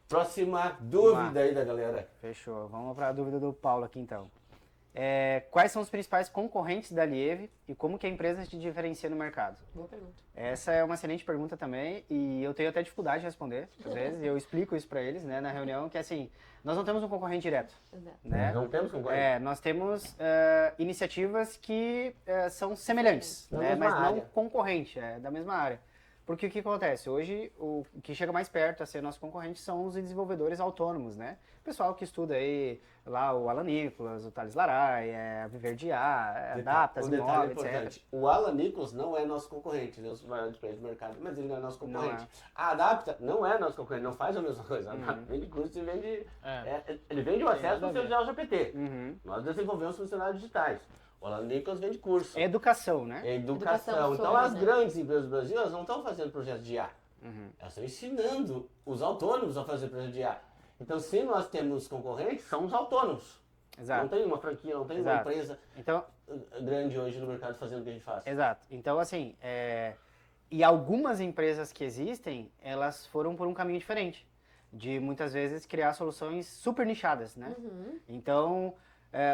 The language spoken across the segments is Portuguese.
Próxima dúvida aí da galera. Fechou. Vamos para a dúvida do Paulo aqui então. Quais são os principais concorrentes da Lieve e como que a empresa se diferencia no mercado? Boa pergunta. Essa é uma excelente pergunta também e eu tenho até dificuldade de responder, às vezes, e eu explico isso para eles, né, na reunião, que assim, nós não temos um concorrente direto. Exato. Né? Não temos concorrente. Nós temos iniciativas que são semelhantes, Da né, mesma mas não área. concorrente, da mesma área. Porque o que acontece? Hoje, o que chega mais perto a ser nosso concorrente são os desenvolvedores autônomos, né? O pessoal que estuda aí, lá o Alan Nicholas, o Thales Laray, a Viver de A, Adaptas, Um detalhe Imóvel, etc. importante. O Alan Nicholas não é nosso concorrente, ele é o maior players do mercado, mas ele não é nosso concorrente. Não é. A Adapta não é nosso concorrente, não faz a mesma coisa. A Adapta vende curso e vende... ele vende o acesso ao seu GPT. Nós desenvolvemos funcionários digitais. O Alan Nicholas vende curso. É educação, né? É educação. Educação Então sobre, as né? grandes empresas do Brasil, elas não estão fazendo projetos de IA. Elas estão ensinando os autônomos a fazer projetos de IA. Então se nós temos concorrentes, são os autônomos. Exato. Não tem uma franquia, não tem uma Exato. empresa Então, grande hoje no mercado fazendo o que a gente faz. exato. Então, assim, e algumas empresas que existem, elas foram por um caminho diferente. De, muitas vezes, criar soluções super nichadas, né? Então,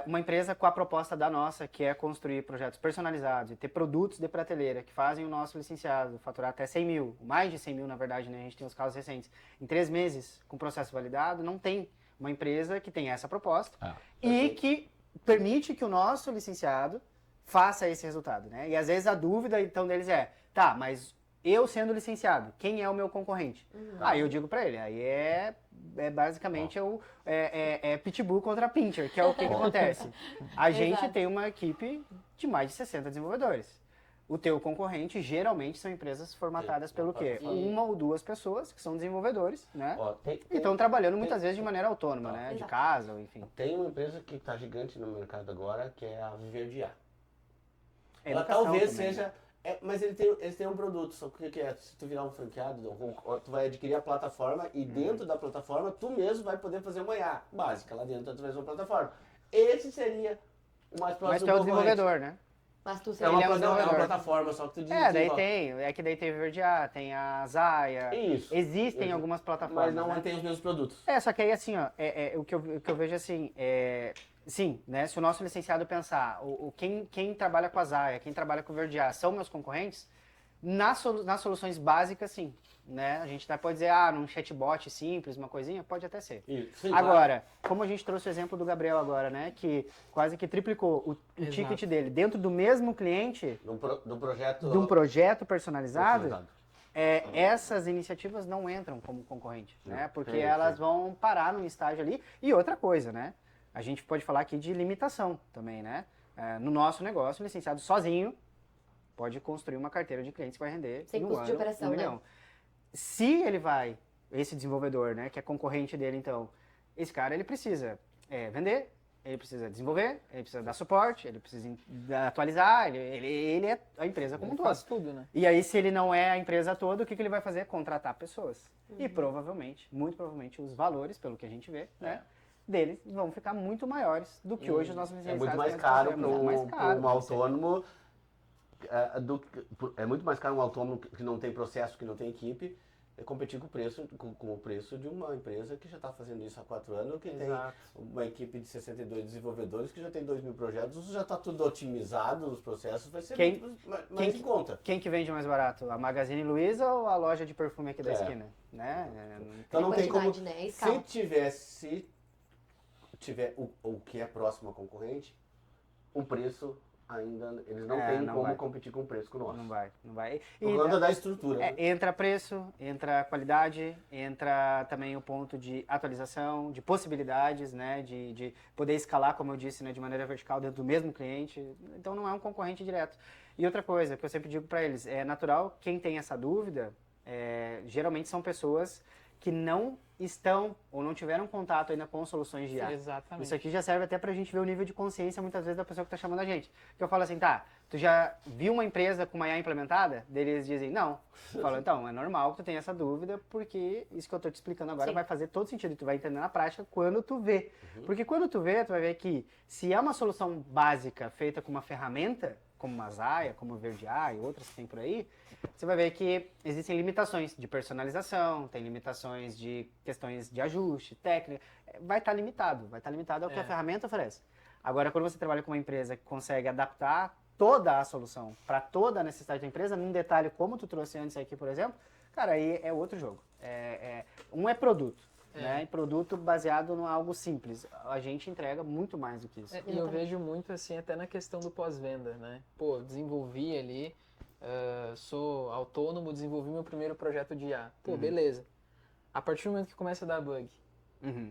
uma empresa com a proposta da nossa, que é construir projetos personalizados e ter produtos de prateleira que fazem o nosso licenciado faturar até 100 mil, mais de 100 mil, na verdade, né? A gente tem os casos recentes. Em 3 meses, com processo validado, não tem uma empresa que tem essa proposta e que permite que o nosso licenciado faça esse resultado, né? E às vezes a dúvida então deles tá, mas eu sendo licenciado, quem é o meu concorrente? Aí eu digo pra ele, aí basicamente Pitbull contra Pincher, que é o que acontece. A gente Exato. tem uma equipe de mais de 60 desenvolvedores. O teu concorrente geralmente são empresas formatadas pelo quê? Uma ou duas pessoas que são desenvolvedores, né? Ó, E estão trabalhando muitas vezes de maneira autônoma, né? De Exato. casa, ou enfim. Tem uma empresa que está gigante no mercado agora, que é a Viver de IA. É Ela educação talvez também, seja... né? mas eles têm um produto, só que o que é? Se tu virar um franqueado, tu vai adquirir a plataforma e dentro da plataforma tu mesmo vai poder fazer uma IA básica lá dentro através da plataforma. Esse seria o mais próximo Mas tu é o concorrente. desenvolvedor, né? Mas tu É uma, Ele é um é uma desenvolvedor. plataforma, só que tu diz Daí tem. É que daí tem a Verde A, tem a Zaya. Isso. Existem Isso. algumas plataformas. Mas não né? mantém os mesmos produtos. Só que aí assim, ó, o que eu vejo assim, sim, né? Se o nosso licenciado pensar, quem trabalha com a Zaya, quem trabalha com o Verde A são meus concorrentes, nas soluções básicas, sim. Né? A gente pode dizer, num chatbot simples, uma coisinha, pode até ser. Isso. Sim, Agora, como a gente trouxe o exemplo do Gabriel agora, né? Que quase que triplicou o ticket dele dentro do mesmo cliente, do projeto... de um projeto personalizado, essas iniciativas não entram como concorrente, né? Porque elas vão parar num estágio ali. E outra coisa, né? A gente pode falar aqui de limitação também, né? No nosso negócio, o licenciado sozinho pode construir uma carteira de clientes que vai render Sem no custo de ano operação, 1 milhão. né? Se ele vai, esse desenvolvedor, né, que é concorrente dele, então, esse cara, ele precisa vender, ele precisa desenvolver, ele precisa dar suporte, ele precisa atualizar, ele é a empresa como um todo. Faz tudo, né? E aí, se ele não é a empresa toda, o que ele vai fazer? Contratar pessoas. E provavelmente, muito provavelmente, os valores, pelo que a gente vê, né, deles vão ficar muito maiores do que hoje os nossos É licenciados. muito mais nós caro fazemos. É mais caro para um pra você. autônomo. É muito mais caro um autônomo que não tem processo, que não tem equipe, competir com o preço de uma empresa que já está fazendo isso há 4 anos, que Exato. tem uma equipe de 62 desenvolvedores, que já tem 2.000 projetos, já está tudo otimizado, os processos, vai ser muito mais em conta. Quem que vende mais barato? A Magazine Luiza ou a loja de perfume aqui da É. esquina? Né? Então não tem como... quantidade, né? Escala. Se tiver o que é próximo a concorrente, o preço ainda... Eles não têm não como vai. competir com o preço com o nosso. Não vai. Por conta da estrutura. né? Entra preço, entra qualidade, entra também o ponto de atualização, de possibilidades, né, de poder escalar, como eu disse, né, de maneira vertical dentro do mesmo cliente. Então não é um concorrente direto. E outra coisa que eu sempre digo para eles, é natural, quem tem essa dúvida, geralmente são pessoas que não estão ou não tiveram contato ainda com soluções de IA. Exatamente. Isso aqui já serve até pra gente ver o nível de consciência, muitas vezes, da pessoa que tá chamando a gente. Que eu falo assim, tá, tu já viu uma empresa com uma IA implementada? Daí eles dizem, não. Eu falo, então, é normal que tu tenha essa dúvida, porque isso que eu tô te explicando agora Sim. vai fazer todo sentido. E tu vai entender na prática quando tu vê. Porque quando tu vê, tu vai ver que se é uma solução básica feita com uma ferramenta, como Masaya, como Verde A e outras que tem por aí, você vai ver que existem limitações de personalização, tem limitações de questões de ajuste, técnica. Vai estar limitado ao que a ferramenta oferece. Agora, quando você trabalha com uma empresa que consegue adaptar toda a solução para toda a necessidade da empresa, num detalhe como tu trouxe antes aqui, por exemplo, cara, aí é outro jogo. Um é produto, né? E produto baseado em algo simples. A gente entrega muito mais do que isso. E eu vejo muito assim, até na questão do pós-venda, né? Pô, desenvolvi ali, sou autônomo, desenvolvi meu primeiro projeto de IA. Pô, beleza. A partir do momento que começa a dar bug,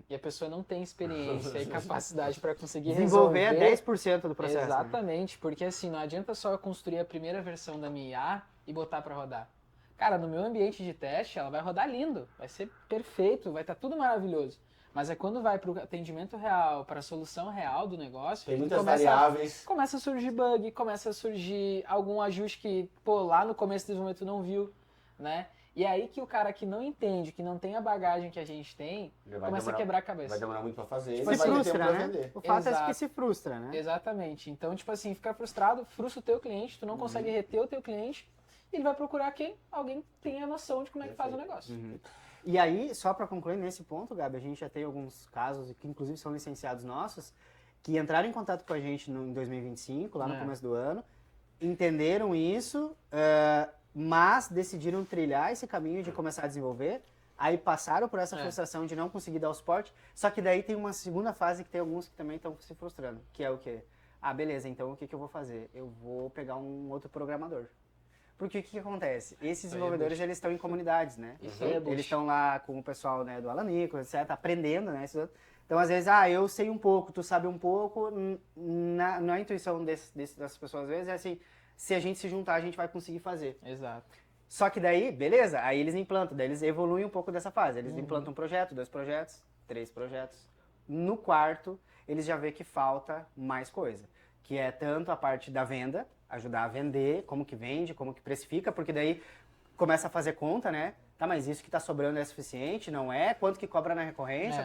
e a pessoa não tem experiência e capacidade para conseguir desenvolver resolver... 10% do processo. Exatamente, porque assim, não adianta só eu construir a primeira versão da minha IA e botar para rodar. Cara, no meu ambiente de teste, ela vai rodar lindo, vai ser perfeito, vai estar tudo maravilhoso. Mas é quando vai para o atendimento real, para a solução real do negócio... Tem muitas variáveis. Começa a surgir bug, começa a surgir algum ajuste que, pô, lá no começo do desenvolvimento não viu, né? E aí que o cara que não entende, que não tem a bagagem que a gente tem, começa a quebrar a cabeça. Vai demorar muito pra fazer, Se mas vai ter tempo frustra, pra né? vender. O fato é que se frustra, né? Exatamente. Então, tipo assim, ficar frustrado, frustra o teu cliente, tu não consegue reter o teu cliente, e ele vai procurar quem? Alguém que tenha noção de como é que faz o negócio. E aí, só para concluir nesse ponto, Gabi, a gente já tem alguns casos, que inclusive são licenciados nossos, que entraram em contato com a gente em 2025, lá no começo do ano, entenderam isso, mas decidiram trilhar esse caminho de começar a desenvolver, aí passaram por essa frustração de não conseguir dar o suporte, só que daí tem uma segunda fase que tem alguns que também estão se frustrando, que é o quê? Ah, beleza, então o que eu vou fazer? Eu vou pegar um outro programador. Porque o que acontece? Esses desenvolvedores, eles estão em comunidades, né? Eles estão lá com o pessoal, né, do Alan Nichols, etc., aprendendo, né? Então, às vezes, eu sei um pouco, tu sabe um pouco, na intuição dessas pessoas, às vezes, é assim, se a gente se juntar, a gente vai conseguir fazer. Exato. Só que daí, beleza, aí eles implantam, daí eles evoluem um pouco dessa fase. Eles implantam um projeto, 2 projetos, 3 projetos. No quarto, eles já vê que falta mais coisa, que é tanto a parte da venda, ajudar a vender, como que vende, como que precifica, porque daí começa a fazer conta, né? Tá, mas isso que tá sobrando é suficiente, não é? Quanto que cobra na recorrência?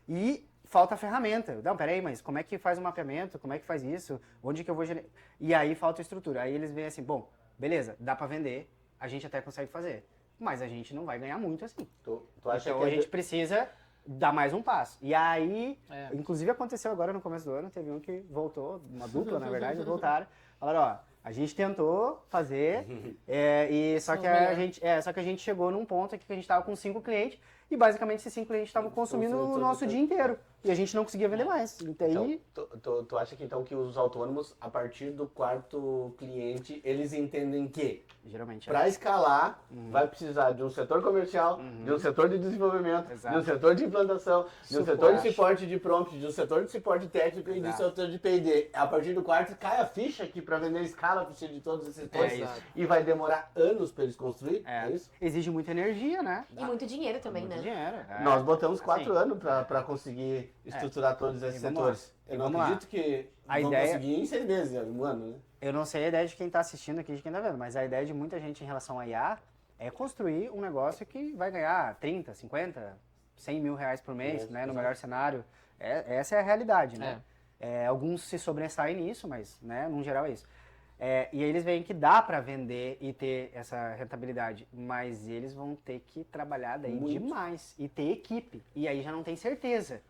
E falta a ferramenta. Não, peraí, mas como é que faz o mapeamento? Como é que faz isso? Onde que eu vou generar? E aí falta a estrutura. Aí eles veem assim, bom, beleza, dá para vender, a gente até consegue fazer, mas a gente não vai ganhar muito assim. Tu acha então que a gente precisa dar mais um passo. E aí, inclusive aconteceu agora no começo do ano, teve um que voltou, uma dupla na verdade, voltaram, falaram, ó, a gente tentou fazer, só que a gente chegou num ponto aqui que a gente estava com 5 clientes e basicamente esses 5 clientes estavam consumindo o nosso dia inteiro. E a gente não conseguia vender mais. Então, tu acha que então que os autônomos, a partir do quarto cliente, eles entendem que geralmente para escalar vai precisar de um setor comercial, de um setor de desenvolvimento, de um setor de implantação, de um setor de suporte de prompt, de um setor de suporte técnico e de um setor de P&D. A partir do quarto cai a ficha que para vender escala precisa de todos esses setores e vai demorar anos para eles construir. É isso? Exige muita energia, né? E muito dinheiro também, né? Dinheiro. Nós botamos 4 anos para conseguir estruturar todos esses setores. Eu não acredito que vão conseguir em 6 meses, um ano, né? Eu não sei a ideia de quem está assistindo aqui, de quem está vendo, mas a ideia de muita gente em relação a IA é construir um negócio que vai ganhar 30, 50, 100 mil reais por mês, né? No melhor cenário. Essa é a realidade, né? Alguns se sobressaem nisso, mas, né, no geral é isso. E aí eles veem que dá para vender e ter essa rentabilidade, mas eles vão ter que trabalhar daí demais e ter equipe. E aí já não tem certeza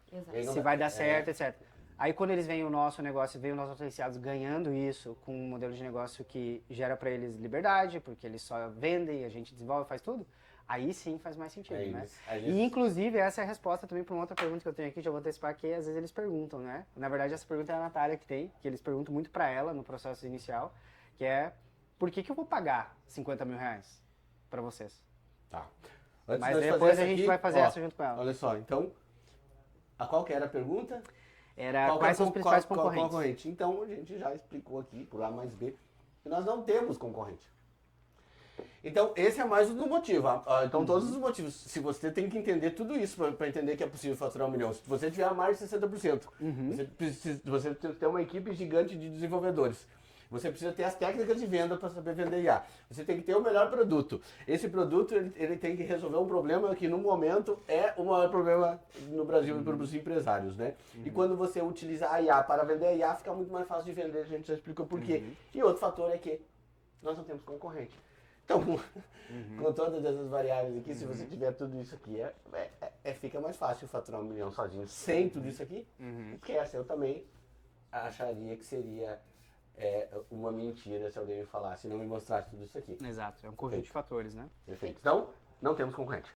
se vai dar certo, etc. Aí quando eles veem o nosso negócio, veem os nossos licenciados ganhando isso com um modelo de negócio que gera para eles liberdade, porque eles só vendem, a gente desenvolve, faz tudo, aí sim faz mais sentido, né? E inclusive essa é a resposta também para uma outra pergunta que eu tenho aqui, já vou antecipar, que às vezes eles perguntam, né? Na verdade essa pergunta é a Natália que tem, que eles perguntam muito para ela no processo inicial, que é, por que eu vou pagar 50 mil reais para vocês? Tá. Mas depois a gente vai fazer essa junto com ela. Olha só, então, qual que era a pergunta? Era quais são os principais concorrentes. Então, a gente já explicou aqui, por A mais B, que nós não temos concorrente. Então, esse é mais um motivo. Então, todos os motivos. Se você tem que entender tudo isso para entender que é possível faturar 1 milhão. Se você tiver mais de 60%, você precisa ter uma equipe gigante de desenvolvedores. Você precisa ter as técnicas de venda para saber vender IA. Você tem que ter o melhor produto. Esse produto ele tem que resolver um problema que no momento é o maior problema no Brasil para os empresários, né? E quando você utiliza a IA para vender a IA, fica muito mais fácil de vender, a gente já explicou por quê. E outro fator é que nós não temos concorrente. Então, com todas essas variáveis aqui, se você tiver tudo isso aqui, fica mais fácil faturar 1 milhão sozinho. Sem tudo isso aqui, esquece. Eu também acharia que seria uma mentira se alguém me falasse, não me mostrasse tudo isso aqui. Exato, é um conjunto de fatores, né? Perfeito. Então, não temos concorrente.